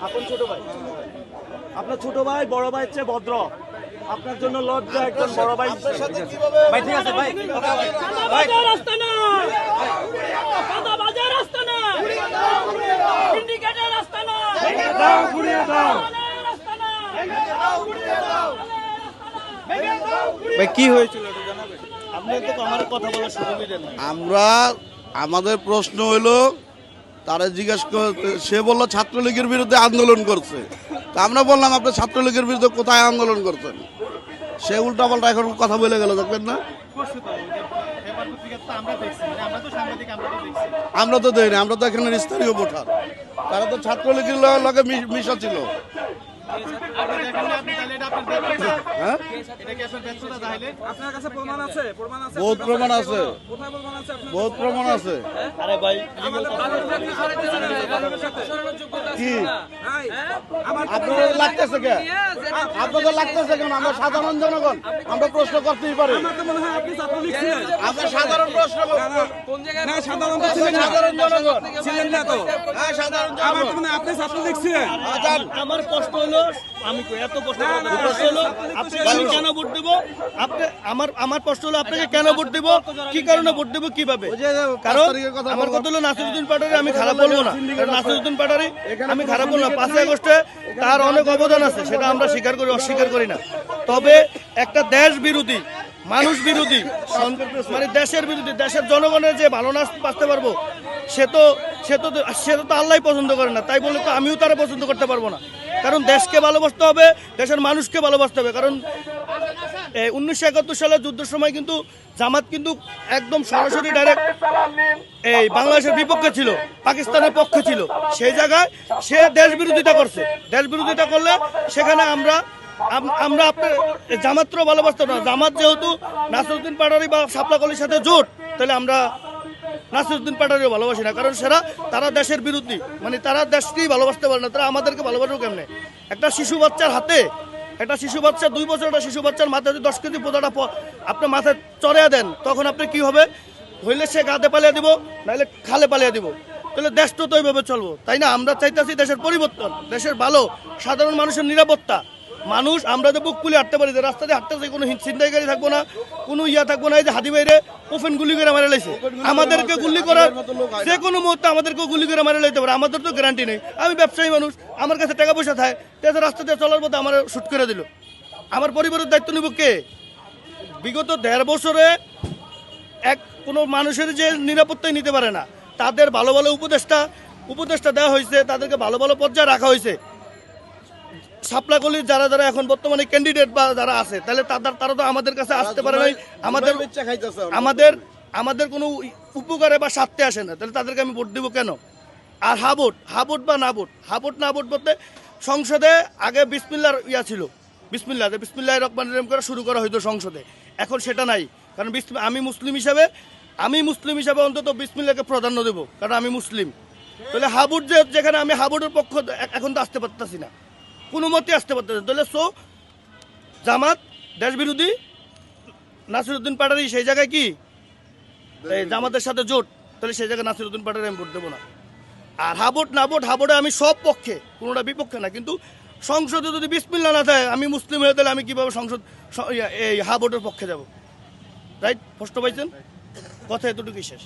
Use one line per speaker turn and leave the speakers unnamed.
আপন ছোট ভাই, আপনার ছোট ভাই বড় ভাইয়ের চেয়ে ভদ্র, আপনার জন্য লজ্জা একজন বড় ভাই। ভাই ঠিক আছে ভাই,
ভাই কি হয়েছিল
আপনি তো আমার কথা বলার সুযোগ দিলেন না।
আমরা আমাদের প্রশ্ন হইলো তারা জিজ্ঞেস সে বললো ছাত্রলীগের বিরুদ্ধে আন্দোলন করছে, তা আমরা বললাম আপনি ছাত্রলীগের বিরুদ্ধে কোথায় আন্দোলন করছেন? সে উল্টাপাল্টা এখন কথা বলে গেল, দেখবেন না? আমরা তো দেইনি, আমরা তো এখানে স্থানীয় ভোটার, তারা তো ছাত্রলীগের লগে মিশা ছিল। হ্যাঁ, বহুত প্রমাণ আছে, বহুত প্রমাণ আছে।
আরে ভাই
কি আপনাদের লাগতেছে কে? আপনাদের লাগতেছে কেন? আমরা সাধারণ জনগণ, আমরা প্রশ্ন করতেই পারি। আমরা সাধারণ প্রশ্ন সাধারণ জনগণ
ছিলেন না তো?
হ্যাঁ, সাধারণ জনগণ।
আপনি ছাত্র দেখছিলেন?
আমার প্রশ্ন হলো, আমি এত প্রশ্ন হলো আপনি কেন ভোট দেব? আপনি আমার প্রশ্ন হলো আপনাকে কেন ভোট দেব, কি কারণে ভোট দেব, কিভাবে? কারণ আমার কথা হলো নাসিরউদ্দিন পাটোয়ারি আমি খারাপ বলবো না, নাসিরউদ্দিন পাটোয়ারি আমি খারাপ বলবো না। 5 আগস্টে তার অনেক অবদান আছে, সেটা আমরা স্বীকার করি, অস্বীকার করি না। তবে একটা দেশ বিরোধী, মানুষ বিরোধী, মানে দেশের বিরোধী, দেশের জনগণের যে ভালো না বাঁচতে পারবো, সে তো আল্লাহ পছন্দ করে না। তাই বলে তো আমিও তারা পছন্দ করতে পারবো না। কারণ দেশকে ভালোবাসতে হবে, দেশের মানুষকে ভালোবাসতে হবে। কারণ 1971 সালে যুদ্ধের সময় কিন্তু জামাত কিন্তু একদম সরাসরি ডাইরেক্ট এই বাংলাদেশের বিপক্ষে ছিল, পাকিস্তানের পক্ষে ছিল। সেই জায়গায় সে দেশ বিরোধিতা করছে। দেশ বিরোধিতা করলে সেখানে আমরা আপনার জামাতও ভালোবাসতাম না। জামাত যেহেতু নাসিরউদ্দিন পাটোয়ারি বা শাপলা কলির সাথে জোট, তাহলে আমরা নাসিরউদ্দিন পাটোয়ারিও ভালোবাসি না। কারণ তারা দেশের বিরোধী, মানে তারা দেশকেই ভালোবাসতে পারে না, তারা আমাদেরকে ভালোবাসবো কেমনে? একটা শিশু বাচ্চার হাতে, একটা শিশু বাচ্চা 2 বছর, একটা শিশু বাচ্চার মাথায় 10 কেজি পোদাটা আপনি মাথায় চড়িয়ে দেন, তখন আপনি কি হবে? হইলে সে গাদে পালিয়ে দিব, নাহলে খালে পালিয়ে দিব। তাহলে দেশটা তো এইভাবে চলবো, তাই না? আমরা চাইতেছি দেশের পরিবর্তন, দেশের ভালো, সাধারণ মানুষের নিরাপত্তা। মানুষ আমরা যে বুক খুলে হাঁটতে পারি, যে রাস্তা দিয়ে হাঁটতেছে, কোনো ছিনতাইকারী থাকবো না, কোনো থাকবো না। এই যে হাদি বাইরে ওপেন গুলি করে মারা লাইছে, আমাদেরকে গুলি করার যে কোনো মুহূর্তে আমাদেরকে গুলি করে মারা লাইতে পারে, আমাদের তো গ্যারান্টি নেই। আমি ব্যবসায়ী মানুষ, আমার কাছে টাকা পয়সা থাকে, রাস্তা দিয়ে চলার পথে আমার শুট করে দিল, আমার পরিবারের দায়িত্ব নিব কে? বিগত 1.5 বছরে কোনো মানুষের যে নিরাপত্তাই নিতে পারে না, তাদের ভালো ভালো উপদেষ্টা দেওয়া হয়েছে, তাদেরকে ভালো ভালো পর্যায়ে রাখা হয়েছে। শাপলাকলির যারা এখন বর্তমানে ক্যান্ডিডেট বা যারা আছে, তাহলে তারা তো আমাদের কাছে আসতে পারে নাই, আমাদের কোনো উপকারে বা স্বার্থে আসে না, তাহলে তাদেরকে আমি ভোট দিব কেন? আর হাবুট বা না ভোট বলতে সংসদে আগে বিসমিল্লাহর ছিল, বিসমিল্লাহ রহমানির রহিম করে শুরু করা হইতো সংসদে, এখন সেটা নাই। কারণ আমি মুসলিম হিসাবে অন্তত বিসমিল্লাহকে প্রাধান্য দেব, কারণ আমি মুসলিম। তাহলে হাবুট যেখানে আমি হাবুটের পক্ষ এখন তো আসতে পারতেছি না, কোনো মতে আসতে পারতেছে। তাহলে জামাত দেশ বিরোধী, নাসিরউদ্দিন পাটোয়ারি সেই জায়গায় কি জামাতের সাথে জোট, তাহলে সেই জায়গায় নাসিরউদ্দিন পাটোয়ারি আমি ভোট দেবো না। আর হাবুটে আমি সব পক্ষে, কোনোটা বিপক্ষে না। কিন্তু সংসদে যদি বিসমিল্লাহ না থাকে, আমি মুসলিম হয়ে, তাহলে আমি কীভাবে এই হাবুটের পক্ষে যাব? রাইট? কষ্ট পাইছেন? কথা এতটুকুই শেষ।